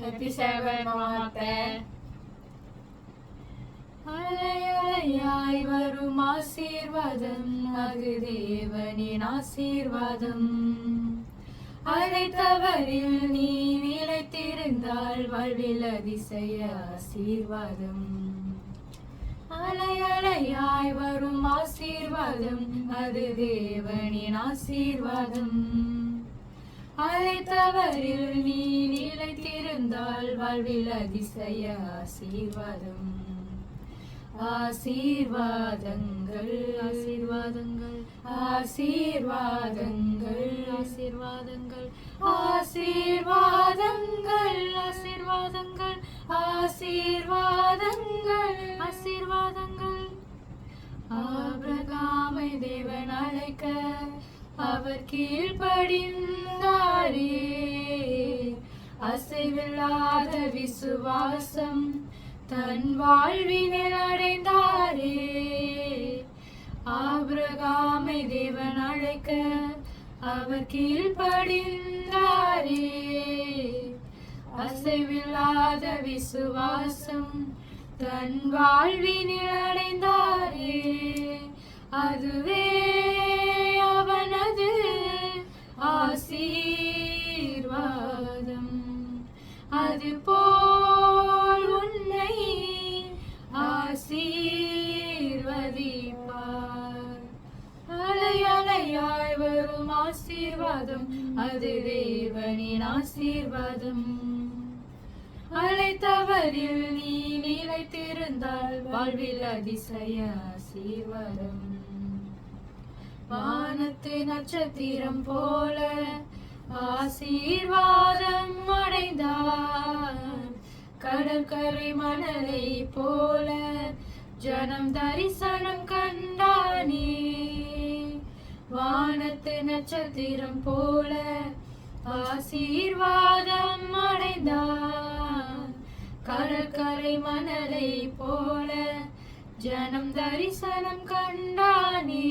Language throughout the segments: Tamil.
Happy 7 மாமாத்தே. அலையலையாய் வரும் ஆசீர்வாதம் அது தேவனின் ஆசீர்வாதம். அழைத்தவரில் நீ நிலைத்திருந்தால் வாழ்வில் அதிசய ஆசீர்வாதம். அலையலையாய் வரும் ஆசீர்வாதம் அது தேவனின் ஆசீர்வாதம். அழைத்தவரில் நீ நிலைத்திருந்தால் வாழ்வில் அதிசய ஆசீர்வாதம். ஆசீர்வாதங்கள் ஆசீர்வாதங்கள் ஆசீர்வாதங்கள் ஆசீர்வாதங்கள் ஆசீர்வாதங்கள் ஆசீர்வாதங்கள் ஆசீர்வாதங்கள் ஆசீர்வாதங்கள். ஆபிரகாமை தேவன் அழைக்க அவர் கீழ்ப்படிந்தாரே. அசைவில்லாத விசுவாசம் தன் வாழ்வினில் அடைந்தாரே. ஆபிரகாமை தேவன் அழைக்க அவர் கீழ்ப்படிந்தாரே. அசைவில்லாத விசுவாசம் தன் வாழ்வினில் அடைந்தாரே. அதுவே அவனது ஆசீர்வாதம். அது போல் உன்னை ஆசீர்வதிப்பார். அலையலையாய் வரும் ஆசீர்வாதம் அது தேவனின் ஆசீர்வாதம். அழைத்தவரில் நீ நிலைத்திருந்தால் வாழ்வில் அதிசய ஆசீர்வாதம். வானத்து நட்சத்திரம் போல ஆசீர்வாதம் அடைந்தார். கடற்கரை மணலை போல ஜனம் தரிசனம் கண்டானே. வானத்து நட்சத்திரம் போல ஆசீர்வாதம் அடைந்தார். கடற்கரை மணலை போல ஜனம் தரிசனம் கண்டானே.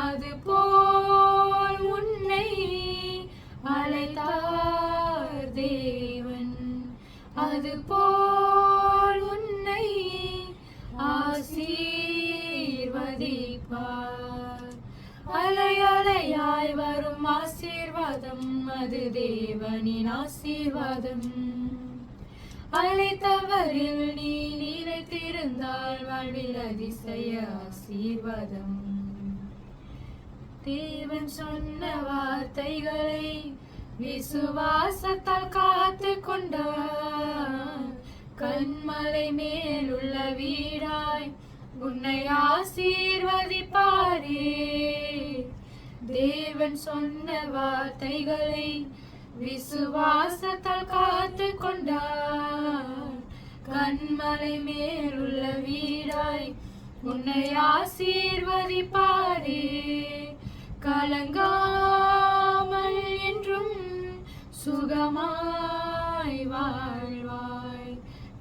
அது போல் உன்னை அழைத்தார் தேவன். அது போல் உன்னை ஆசீர்வதிப்பார். அலையலையாய் வரும் ஆசீர்வாதம் அது தேவனின் ஆசீர்வாதம். அழைத்தவரில் நீ நிலைத்திருந்தால் வாழ்வில் அதிசய ஆசீர்வாதம். தேவன் சொன்ன வார்த்தைகளை விசுவாசத்தால் காத்து கொண்டார். கண்மலை மேலுள்ள வீடாய் உன்னை ஆசீர்வதிப்பாரே. தேவன் சொன்ன வார்த்தைகளை விசுவாசத்தால் காத்து கொண்டார். கண்மலை மேலுள்ள வீடாய் உன்னை ஆசீர்வதிப்பாரே. கலங்காமல் என்றும் சுகமாய் வாழ்வாய்.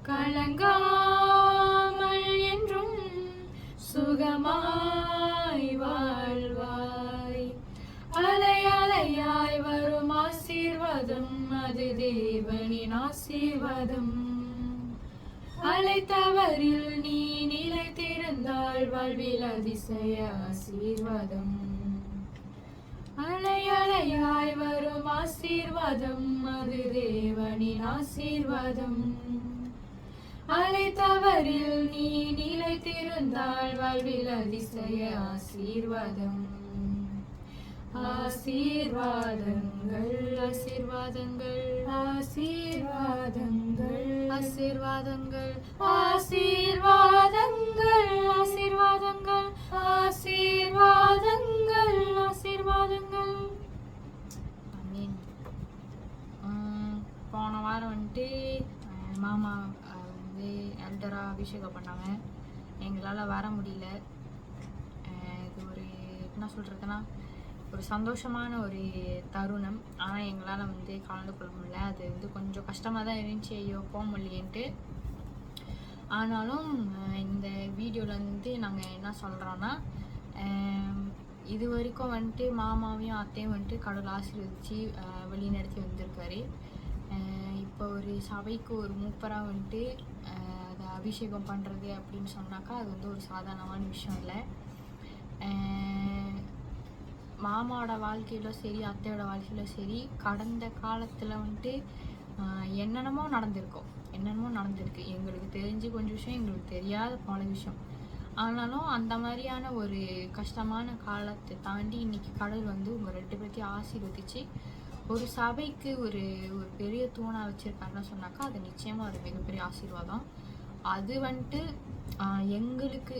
கலங்காமல் என்றும் சுகமாய் வாழ்வாய். அலையலையாய் வரும் ஆசீர்வாதம் அது தேவனின் ஆசீர்வாதம். அழைத்தவரில் நீ நிலைத்திருந்தால் வாழ்வில் அதிசய ஆசீர்வாதம். அலையலையாய் வரும் ஆசீர்வாதம் அது தேவனின் ஆசீர்வாதம். அழைத்தவரில் நீ நிலைத்திருந்தால் வாழ்வில் அதிசய ஆசீர்வாதம். ஆசீர்வாதங்கள் ஆசீர்வாதங்கள் ஆசீர்வாதங்கள் ஆசீர்வாதங்கள் ஆசீர்வாதங்கள் ஆசீர்வாதங்கள் ஆசீர்வாதங்கள் ஆசீர்வாதங்கள். போன வாரம் வந்துட்டு மாமா வந்து எல்டராக அபிஷேகம் பண்ணாங்க. எங்களால் வர முடியல. இது ஒரு என்ன சொல்கிறதுனா ஒரு சந்தோஷமான ஒரு தருணம். ஆனால் எங்களால் வந்து கலந்து கொள்ள முடியல. அது வந்து கொஞ்சம் கஷ்டமாக தான் இருந்துச்சு, ஐயோ போக முடியலேன்ட்டு. ஆனாலும் இந்த வீடியோவில் வந்து நாங்கள் என்ன சொல்கிறோன்னா, இது வரைக்கும் வந்துட்டு மாமாவையும் அத்தையும் வந்துட்டு கடவுள் ஆசீர்வதிச்சு வழி நடத்தி வந்திருக்காரு. இப்போ ஒரு சபைக்கு ஒரு மூப்பராக வந்துட்டு அதை அபிஷேகம் பண்ணுறது அப்படின்னு சொன்னாக்கா அது வந்து ஒரு சாதாரணமான விஷயம் இல்லை. மாமாவோட வாழ்க்கையிலும் சரி, அத்தையோட வாழ்க்கையிலும் சரி, கடந்த காலத்தில் வந்துட்டு என்னென்னமோ நடந்திருக்கு. எங்களுக்கு தெரிஞ்சு கொஞ்சம் விஷயம், எங்களுக்கு தெரியாத பல விஷயம். ஆனாலும் அந்த மாதிரியான ஒரு கஷ்டமான காலத்தை தாண்டி இன்னைக்கு கடவுள் வந்து உங்கள் 2 பேர்த்தையும் ஆசீர்வதிச்சு ஒரு சபைக்கு ஒரு ஒரு பெரிய தூணாக வச்சுருக்காருன்னு சொன்னாக்கா அது நிச்சயமாக ஒரு மிகப்பெரிய ஆசீர்வாதம். அது வந்துட்டு எங்களுக்கு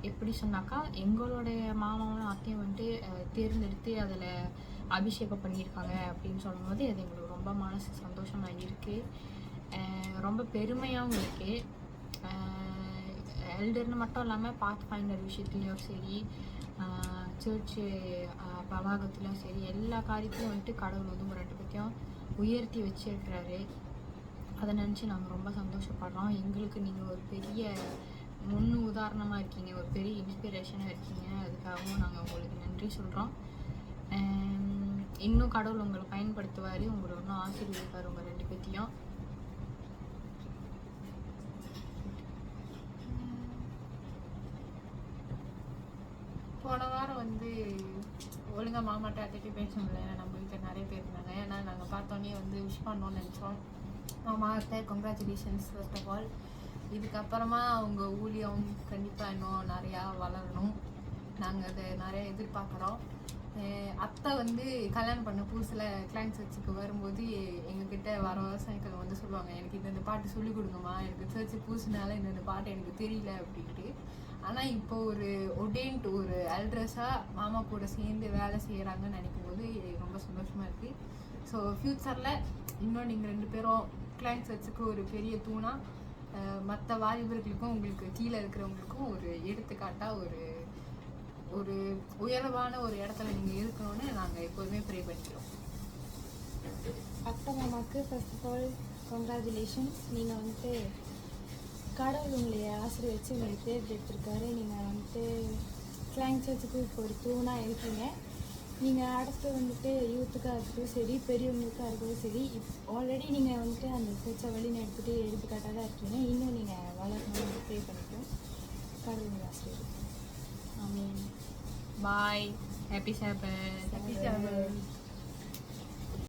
எப்படி சொன்னாக்கா எங்களுடைய மாமாவும் அத்தையும் வந்துட்டு தேர்ந்தெடுத்து அதில் அபிஷேகம் பண்ணியிருக்காங்க அப்படின்னு சொல்லும்போது அது எங்களுக்கு ரொம்ப மனசு சந்தோஷமாக இருக்குது, ரொம்ப பெருமையாகவும் இருக்குது. எல்டர்னு மட்டும் இல்லாமல் பாத் ஃபைண்டர் விஷயத்துலேயும் சரி, சர்ச்சு வளாகத்துலேயும் சரி, எல்லா காரியத்துலையும் வந்துட்டு கடவுள் வந்து உங்கள் 2 பேர்த்தையும் உயர்த்தி வச்சிருக்கிறாரு. அதை நினச்சி நாங்கள் ரொம்ப சந்தோஷப்படுறோம். எங்களுக்கு நீங்கள் ஒரு பெரிய முன் உதாரணமாக இருக்கீங்க, ஒரு பெரிய இன்ஸ்பிரேஷனாக இருக்கீங்க. அதுக்காகவும் நாங்கள் உங்களுக்கு நன்றி சொல்கிறோம். இன்னும் கடவுள் உங்களை பயன்படுத்துவார், உங்களை இன்னும் ஆசீர்வதிப்பார் உங்கள் 2 பேர்த்தையும். போன வாரம் வந்து ஒழுங்காக மாமாட்ட அத்தைக்கு பேச முடியல. ஏன்னா நம்ம வீட்டில் நிறைய பேர் இருந்தாங்க. ஏன்னா நாங்கள் பார்த்தோன்னே வந்து விஷ் பண்ணோன்னு நினச்சோம். மாமா அத்தை கங்க்ராச்சுலேஷன்ஸ் ஃபர்ஸ்ட் ஆஃப் ஆல். இதுக்கப்புறமா அவங்க ஊழியம் கண்டிப்பாக இன்னும் நிறையா வளரணும். நாங்கள் அதை நிறையா எதிர்பார்க்குறோம். அத்தை வந்து கல்யாணம் பண்ண புதுசில் கிளைண்ட் சர்ச்சுக்கு வரும்போது எங்ககிட்ட வர விவசாயிகள் வந்து சொல்லுவாங்க, எனக்கு இந்த பாட்டு சொல்லிக் கொடுங்கம்மா, எனக்கு சர்ச்சு புதுசுனால இந்த பாட்டு எனக்கு தெரியல அப்படின்ட்டு. ஆனால் இப்போ ஒரு ஒடேன்ட்டு ஒரு எல்ட்ரஸாக மாமா கூட சேர்ந்து வேலை செய்கிறாங்கன்னு நினைக்கும்போது ரொம்ப சந்தோஷமாக இருக்குது. ஸோ ஃப்யூச்சரில் இன்னும் நீங்கள் 2 பேரும் கிளைண்ட் சர்ச்சுக்கு ஒரு பெரிய தூணாக, மற்ற வாலிபர்களுக்கும் உங்களுக்கு கீழே இருக்கிறவங்களுக்கும் ஒரு எடுத்துக்காட்டாக ஒரு ஒரு உயர்வான ஒரு இடத்துல நீங்கள் இருக்கணும்னு நாங்கள் எப்போதுமே ப்ரே பண்ணிக்கிறோம். அத்தை மாமாவுக்கு ஃபர்ஸ்ட் ஆஃப் ஆல் கங்க்ராச்சுலேஷன்ஸ். நீங்கள் வந்துட்டு கடவுள் உங்களை ஆசீர்வதிச்சு உங்களுக்கு தேர்ந்தெடுத்திருக்காரு. நீங்கள் வந்துட்டு கிளைண்ட் சர்ச்சுக்கு இப்போ ஒரு தூணாக இருக்கீங்க. நீங்கள் அடுத்து வந்துட்டு யூத்துக்காக இருக்கட்டும் சரி, பெரியவங்களுக்காக இருக்கட்டும் சரி, ஆல்ரெடி நீங்கள் வந்துட்டு அந்த சர்ச்சை வழி நடத்திட்டு எடுத்துக்காட்டாக தான் இருக்கீங்க. இன்னும் நீங்கள் வளரணும்னு ப்ரே பண்ணிட்டோம். கடவுள் உங்களை ஆசீர்வதிக்கும். ஆமீன். பாய். ஹாப்பி சாபத். ஹாப்பி சாபத்.